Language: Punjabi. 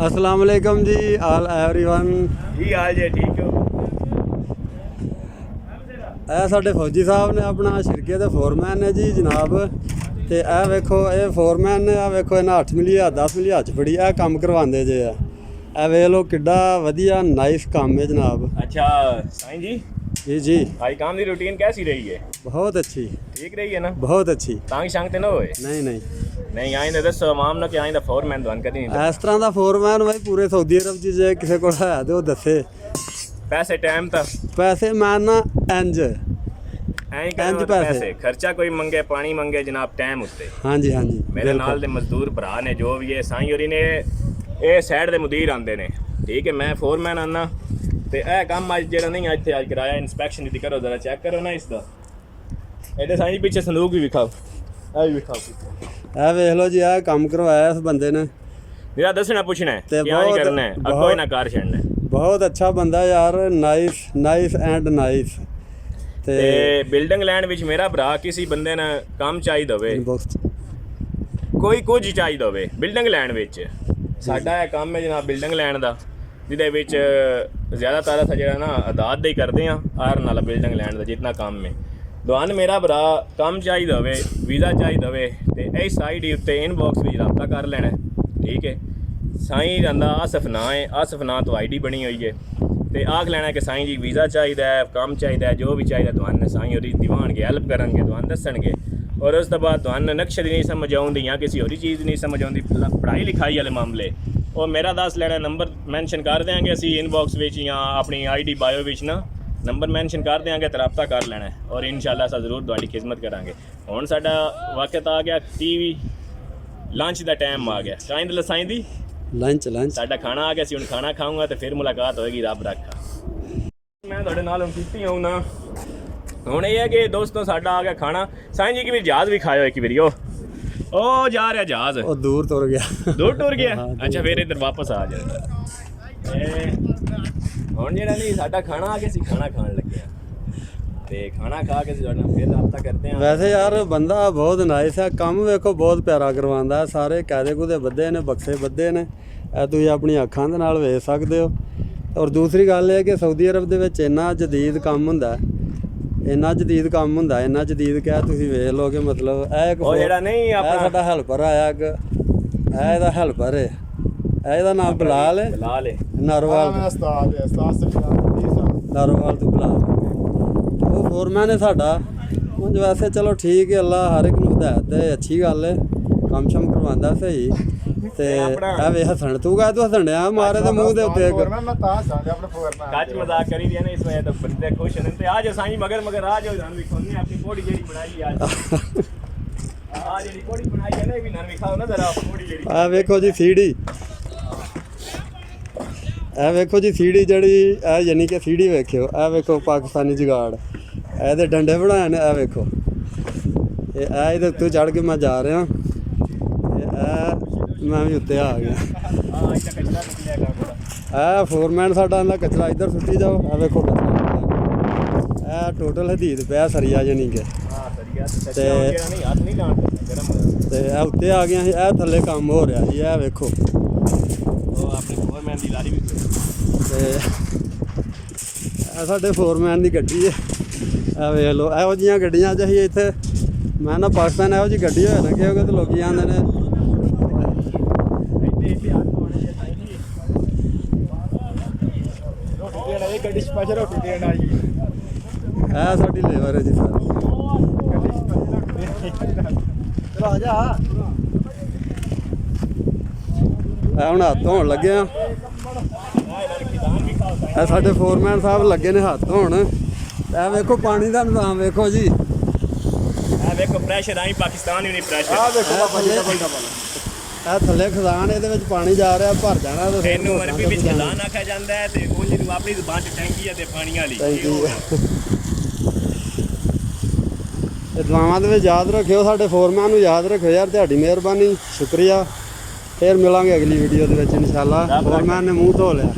अस्सलाम वालेकुम जी आल एवरीवन। ਕੀ ਹਾਲ ਜੇ ਠੀਕ ਹੋ? ਇਹ ਸਾਡੇ ਫੌਜੀ ਸਾਹਿਬ ਨੇ ਆਪਣਾ ਸ਼ਿਰਕੇ ਦੇ ਫੋਰਮੈਨ ਨੇ ਜੀ ਜਨਾਬ। ਤੇ ਇਹ ਵੇਖੋ ਇਹ ਫੋਰਮੈਨ ਨੇ, ਆ ਵੇਖੋ ਇਹਨਾਂ 8 ਮਿਲੀ 10 ਮਿਲੀ ਹੱਥ ਫੜੀ, ਇਹ ਕੰਮ ਕਰਵਾਉਂਦੇ ਜੇ ਆ। ਇਹ ਵੇਖ ਲਓ ਕਿੱਡਾ ਵਧੀਆ ਨਾਈਸ ਕੰਮ ਹੈ जनाब। अच्छा साईं जी, जी जी भाई काम की रूटीन कैसी रही है? बहुत अच्छी, ठीक रही है ना? बहुत अच्छी। तंग शंग ते ना होए? नहीं नहीं नहीं आइंदा दसो आवाम ना कि आइंदा फोरमैन ਤੁਹਾਨੂੰ ਕਦੀ ਨਹੀਂ ਇਸ ਤਰ੍ਹਾਂ ਦਾ ਫੋਰਮੈਨ ਬਾਈ ਪੂਰੇ ਸਾਊਦੀ ਅਰਬ 'ਚ ਜੇ ਕਿਸੇ ਕੋਲ ਹੈ ਤੇ ਉਹ ਦੱਸੇ। ਪੈਸੇ ਟਾਈਮ ਤਾਂ ਪੈਸੇ ਮੈਂ ਨਾ ਇੰਜ ਐਂ ਹੀ ਕਹਿੰਦੇ ਪੈਸੇ ਖਰਚਾ ਕੋਈ ਮੰਗੇ ਪਾਣੀ ਮੰਗੇ ਜਨਾਬ ਟਾਈਮ ਉੱਤੇ। ਹਾਂਜੀ ਹਾਂਜੀ ਮੇਰੇ ਨਾਲ ਦੇ ਮਜ਼ਦੂਰ ਭਰਾ ਨੇ ਜੋ ਵੀ ਹੈ ਸਾਈਂ ਹੋਰੀ ਨੇ ਇਹ ਸਾਈਡ ਦੇ ਮੁਦੀਰ ਆਂਦੇ ਨੇ, ਠੀਕ ਹੈ। ਮੈਂ ਫੋਰਮੈਨ ਆਨਾ ਤੇ ਇਹ ਕੰਮ ਅੱਜ ਜਿਹੜਾ ਨਹੀਂ ਇੱਥੇ ਅੱਜ ਕਰਾਇਆ ਇਨਸਪੈਕਸ਼ਨ ਦੀ ਕਰੋ, ਜ਼ਰਾ ਚੈੱਕ ਕਰੋ ਨਾ ਇਸ ਦਾ। ਇਹਦੇ ਸਾਈਂ ਪਿੱਛੇ ਸੰਦੂਕ ਵੀ ਵਿਖਾਓ, ਇਹ ਵੀ ਵਿਖਾਓ। ਇਹ ਵੇਖ ਲਓ ਜੀ ਇਹ ਕੰਮ ਕਰਵਾਇਆ ਇਸ ਬੰਦੇ ਨੇ। ਮੇਰਾ ਦੱਸਣਾ ਪੁੱਛਣਾ ਹੈ ਕੀ ਨਹੀਂ ਕਰਨਾ ਹੈ, ਅੱਗੋਂ ਨਾ ਕਰ ਛੱਡਣਾ ਹੈ। ਬਹੁਤ ਅੱਛਾ ਬੰਦਾ ਯਾਰ, ਨਾਈਸ ਨਾਈਸ ਐਂਡ ਨਾਈਸ। ਤੇ ਬਿਲਡਿੰਗ ਲੈਂਡ ਵਿੱਚ ਮੇਰਾ ਭਰਾ ਕਿਸੇ ਬੰਦੇ ਨੇ ਕੰਮ ਚਾਹੀਦਾ ਹੋਵੇ, ਕੋਈ ਕੁਝ ਚਾਹੀਦਾ ਹੋਵੇ ਬਿਲਡਿੰਗ ਲੈਂਡ ਵਿੱਚ, ਸਾਡਾ ਇਹ ਕੰਮ ਹੈ ਜਨਾਬ ਬਿਲਡਿੰਗ ਲੈਂਡ ਦਾ, ਜਿਹਦੇ ਵਿੱਚ ਜ਼ਿਆਦਾਤਰ ਅਸੀਂ ਜਿਹੜਾ ਨਾ ਆਦਾਤ ਦਾ ਹੀ ਕਰਦੇ ਹਾਂ ਆਰ ਨਾਲ ਬਿਲਡਿੰਗ ਲੈਂਡ ਦਾ ਜਿੰਨਾ ਕੰਮ ਹੈ। ਤੁਹਾਨੂੰ ਮੇਰਾ ਭਰਾ ਕੰਮ ਚਾਹੀਦਾ ਹੋਵੇ, ਵੀਜ਼ਾ ਚਾਹੀਦਾ ਹੋਵੇ ਤੇ ਇਸ ਸਾਈਡ ਹੀ ਉੱਤੇ ਇਨਬਾਕਸ ਵਿੱਚ ਰਾਬਤਾ ਕਰ ਲੈਣਾ, ਠੀਕ ਹੈ। ਸਾਈਂ ਦਾ ਆਸਫ ਨਾਂ ਹੈ, ਆਸਫ ਨਾਂ ਤੋਂ ਆਈਡੀ ਬਣੀ ਹੋਈ ਹੈ ਤੇ ਆਖ ਲੈਣਾ ਕਿ ਸਾਈਂ ਜੀ ਵੀਜ਼ਾ ਚਾਹੀਦਾ ਹੈ, ਕੰਮ ਚਾਹੀਦਾ ਹੈ, ਜੋ ਵੀ ਚਾਹੀਦਾ ਤੁਹਾਨੂੰ ਸਾਈਂ ਹੋਰੀ ਦਿਵਾਣਗੇ, ਹੈਲਪ ਕਰਨਗੇ, ਤੁਹਾਨੂੰ ਦੱਸਣਗੇ। ਔਰ ਉਸ ਤੋਂ ਬਾਅਦ ਤੁਹਾਨੂੰ ਨਕਸ਼ੇ ਦੀ ਨਹੀਂ ਸਮਝ ਆਉਂਦੀ ਜਾਂ ਕਿਸੇ ਹੋਰੀ ਚੀਜ਼ ਨਹੀਂ ਸਮਝ ਆਉਂਦੀ, ਪੜ੍ਹਾਈ ਲਿਖਾਈ ਵਾਲੇ ਮਾਮਲੇ, ਉਹ ਮੇਰਾ ਦੱਸ ਲੈਣਾ, ਨੰਬਰ ਮੈਂਸ਼ਨ ਕਰ ਦਿਆਂਗੇ ਅਸੀਂ ਇਨਬਾਕਸ ਵਿੱਚ ਜਾਂ ਆਪਣੀ ਆਈਡੀ ਬਾਇਓ ਵਿੱਚ ਨਾ ਨੰਬਰ ਮੈਂਸ਼ਨ ਕਰ ਦਿਆਂਗੇ ਤੇ ਰਾਬਤਾ ਕਰ ਲੈਣਾ ਔਰ ਇਨਸ਼ਾਅੱਲਾ ਅਸਾਂ ਜ਼ਰੂਰ ਤੁਹਾਡੀ ਖਿਦਮਤ ਕਰਾਂਗੇ। ਹੁਣ ਸਾਡਾ ਵਕਤ ਆ ਗਿਆ ਟੀਵੀ ਲੰਚ ਦਾ ਟਾਈਮ ਆ ਗਿਆ, ਸਾਈਂ ਦੇ ਸਾਈਂ ਦੀ ਲੰਚ ਸਾਡਾ ਖਾਣਾ ਆ ਗਿਆ ਸੀ। ਹੁਣ ਖਾਣਾ ਖਾਊਂਗਾ ਤੇ ਫਿਰ ਮੁਲਾਕਾਤ ਹੋਏਗੀ, ਰੱਬ ਰੱਖਾ। ਮੈਂ ਤੁਹਾਡੇ ਨਾਲ ਹੁਣ ਕੀਤੀ ਆਉਂ ਨਾ, ਹੁਣ ਇਹ ਹੈ ਕਿ ਦੋਸਤੋ ਸਾਡਾ ਆ ਗਿਆ ਖਾਣਾ। ਸਾਈਂ ਜੀ ਕੀ ਵੀ ਜਹਾਜ਼ ਵੀ ਖਾਇਓ ਇੱਕ ਵਾਰੀ, ਉਹ ਜਾ ਰਿਹਾ ਜਹਾਜ਼, ਉਹ ਦੂਰ ਤੁਰ ਗਿਆ, ਦੂਰ ਟੁਰ ਗਿਆ। ਅੱਛਾ ਫਿਰ ਇੱਧਰ ਵਾਪਸ ਆ ਜਾਏ। ਹੁਣ ਜਿਹੜਾ ਨਹੀਂ ਸਾਡਾ ਖਾਣਾ ਆ ਗਿਆ ਸੀ, ਖਾਣਾ ਖਾਣ ਲੱਗਿਆ ਤੇ ਖਾਣਾ ਖਾ ਕੇ ਤੁਹਾਡੇ ਨਾਲ ਫਿਰ ਰਾਬਤਾ ਕਰਦੇ ਹਾਂ। ਵੈਸੇ ਯਾਰ ਬੰਦਾ ਬਹੁਤ ਨਾਈਸ ਹੈ, ਕੰਮ ਵੇਖੋ ਬਹੁਤ ਪਿਆਰਾ ਕਰਵਾਉਂਦਾ, ਸਾਰੇ ਕਾਇਦੇ ਕੂਦੇ ਬੱਧੇ ਨੇ, ਬਕਸੇ ਬੱਧੇ ਨੇ, ਇਹ ਤੁਸੀਂ ਆਪਣੀ ਅੱਖਾਂ ਦੇ ਨਾਲ ਵੇਖ ਸਕਦੇ ਹੋ। ਔਰ ਦੂਸਰੀ ਗੱਲ ਇਹ ਹੈ ਕਿ ਸਾਊਦੀ ਅਰਬ ਦੇ ਵਿੱਚ ਇੰਨਾ ਜਦੀਦ ਕੰਮ ਹੁੰਦਾ, ਇੰਨਾ ਜਦੀਦ ਕੰਮ ਹੁੰਦਾ, ਇੰਨਾ ਜਦੀਦ ਕਿਹਾ ਤੁਸੀਂ ਵੇਖ ਲਓ ਕਿ ਮਤਲਬ ਇਹ ਇੱਕ ਜਿਹੜਾ ਨਹੀਂ ਆਪਣਾ ਸਾਡਾ ਹੈਲਪਰ ਆਇਆ, ਇਹ ਇਹਦਾ ਹੈਲਪਰ ਹੈ, ਇਹਦਾ ਨਾਮ ਬਲਾਲ ਹੈ, ਨਾਰੋਵਾਲ ਨਾਰੋਵਾਲ ਤੋਂ ਬਲਾਲ। ਉਹ ਫੋਰਮੈਨ ਹੈ ਸਾਡਾ। ਉਂਝ ਵੈਸੇ ਚਲੋ ਠੀਕ ਹੈ, ਅੱਲਾ ਹਰ ਇੱਕ ਨੂੰ ਹਦਾਇਤ ਹੈ, ਅੱਛੀ ਗੱਲ ਹੈ, ਕੰਮ ਸ਼ਮ ਕਰਵਾਉਂਦਾ ਸਹੀ। ਤੇ ਇਹ ਵੇ ਹੱਸਣ ਤੂੰ ਕਹ ਤੂੰ ਹੱਸਣਿਆ ਮਾਰੇ ਤੇ ਮੂੰਹ ਦੇ ਉੱਤੇ ਕੱਚ ਮਜ਼ਾਕ ਕਰੀ ਦੀ ਨੇ, ਇਸ ਵਜ੍ਹਾ ਤੋਂ ਬੰਦੇ ਖੁਸ਼ ਨੇ। ਤੇ ਆ ਜਾ ਸਾਈਂ ਮਗਰ ਮਗਰ ਆ ਜਾਓ, ਤੁਹਾਨੂੰ ਵਿਖਾਉਂਦੇ ਆਪਣੀ ਕੋੜੀ ਜਿਹੜੀ ਬਣਾਈ ਆ ਜਿਹੜੀ ਕੋੜੀ ਬਣਾਈ ਹੈ ਨਾ, ਇਹ ਵੀ ਨਾ ਵਿਖਾਓ ਨਾ ਜ਼ਰਾ ਕੋੜੀ ਜਿਹੜੀ। ਆ ਵੇਖੋ ਜੀ ਸੀੜੀ, ਇਹ ਵੇਖੋ ਜੀ ਸੀੜੀ ਜਿਹੜੀ ਇਹ ਯਾਨੀ ਕਿ ਸੀੜੀ ਵੇਖਿਓ, ਇਹ ਵੇਖੋ ਪਾਕਿਸਤਾਨੀ ਜੁਗਾੜ, ਇਹਦੇ ਡੰਡੇ ਬਣਾਏ ਨੇ, ਇਹ ਵੇਖੋ ਇਹ ਇਹਦੇ ਉੱਤੇ ਚੜ੍ਹ ਕੇ ਮੈਂ ਜਾ ਰਿਹਾ ਤੇ ਇਹ ਮੈਂ ਵੀ ਉੱਤੇ ਆ ਗਿਆ। ਇਹ ਫੋਰਮੈਨ ਸਾਡਾ ਆਂਦਾ ਕਚਰਾ ਇੱਧਰ ਸੁੱਟੀ ਜਾਓ, ਇਹ ਵੇਖੋ ਕਚਰਾ, ਇਹ ਟੋਟਲ ਹਦੀਦ ਪਿਆ ਸਰੀਆ ਯਾਨੀ ਕਿ ਤੇ ਇਹ ਉੱਤੇ ਆ ਗਿਆ ਸੀ, ਇਹ ਥੱਲੇ ਕੰਮ ਹੋ ਰਿਹਾ ਸੀ, ਇਹ ਵੇਖੋ ਆਪਣੇ ਫੋਰਮੈਨ ਦੀ ਲਾਰੀ ਵੀ ਤੇ ਇਹ ਸਾਡੇ ਫੋਰਮੈਨ ਦੀ ਗੱਡੀ ਹੈ। ਇਹ ਵੇਖ ਲਓ ਇਹੋ ਜਿਹੀਆਂ ਗੱਡੀਆਂ 'ਚ ਅਸੀਂ ਇੱਥੇ, ਮੈਂ ਨਾ ਪਾਕਿਸਤਾਨ ਇਹੋ ਜਿਹੀ ਗੱਡੀ ਹੋਏ ਨਾ ਕਿਉਂਕਿ ਤੇ ਲੋਕੀ ਆਉਂਦੇ ਨੇ ਗੱਡੀ ਸਪੈਸ਼ਲ ਰੋਟੀ ਦੇਣ ਆਈ। ਇਹ ਸਾਡੀ ਲੇਬਰ ਹੈ ਜੀ ਸਰ। ਆ ਜਾ ਹੁਣ ਹੱਥ ਧੋਣ ਲੱਗੇ ਆ, ਇਹ ਸਾਡੇ ਫੋਰਮੈਨ ਸਾਹਿਬ ਲੱਗੇ ਨੇ ਹੱਥ ਧੋਣ। ਇਹ ਵੇਖੋ ਪਾਣੀ ਦਾ ਨਿਜ਼ਾਮ ਵੇਖੋ ਜੀ, ਇਹ ਵੇਖੋ ਪ੍ਰੈਸ਼ਰ ਆਈ ਪਾਕਿਸਤਾਨ ਹੀ ਨਹੀਂ ਪ੍ਰੈਸ਼ਰ, ਆ ਵੇਖੋ ਬਾਬਾ ਜੀ ਡਬਲ ਡਬਲ, ਇਹ ਥੱਲੇ ਖਜ਼ਾਨ, ਇਹਦੇ ਵਿੱਚ ਪਾਣੀ ਜਾ ਰਿਹਾ, ਭਰ ਜਾਣਾ ਤੇ ਇਹਨੂੰ ਅਰਬੀ ਵਿੱਚ ਖਜ਼ਾਨ ਆਖਿਆ ਜਾਂਦਾ ਹੈ ਤੇ ਉਹ ਜਿਹਨੂੰ ਆਪਣੀ ਜ਼ੁਬਾਨ 'ਚ ਟੈਂਕੀ ਹੈ ਤੇ ਪਾਣੀ ਵਾਲੀ ਤੇ ਦੁਆਵਾਂ ਦੇ ਵਿੱਚ ਯਾਦ ਰੱਖਿਓ, ਸਾਡੇ ਫੋਰਮੈਨ ਨੂੰ ਯਾਦ ਰੱਖਿਓ ਯਾਰ, ਤੁਹਾਡੀ ਮਿਹਰਬਾਨੀ, ਸ਼ੁਕਰੀਆ। ਫਿਰ ਮਿਲਾਂਗੇ ਅਗਲੀ ਵੀਡੀਓ ਦੇ ਵਿੱਚ ਇਨਸ਼ਾਅੱਲਾ। ਫੋਰਮੈਨ ਨੇ ਮੂੰਹ ਧੋ ਲਿਆ।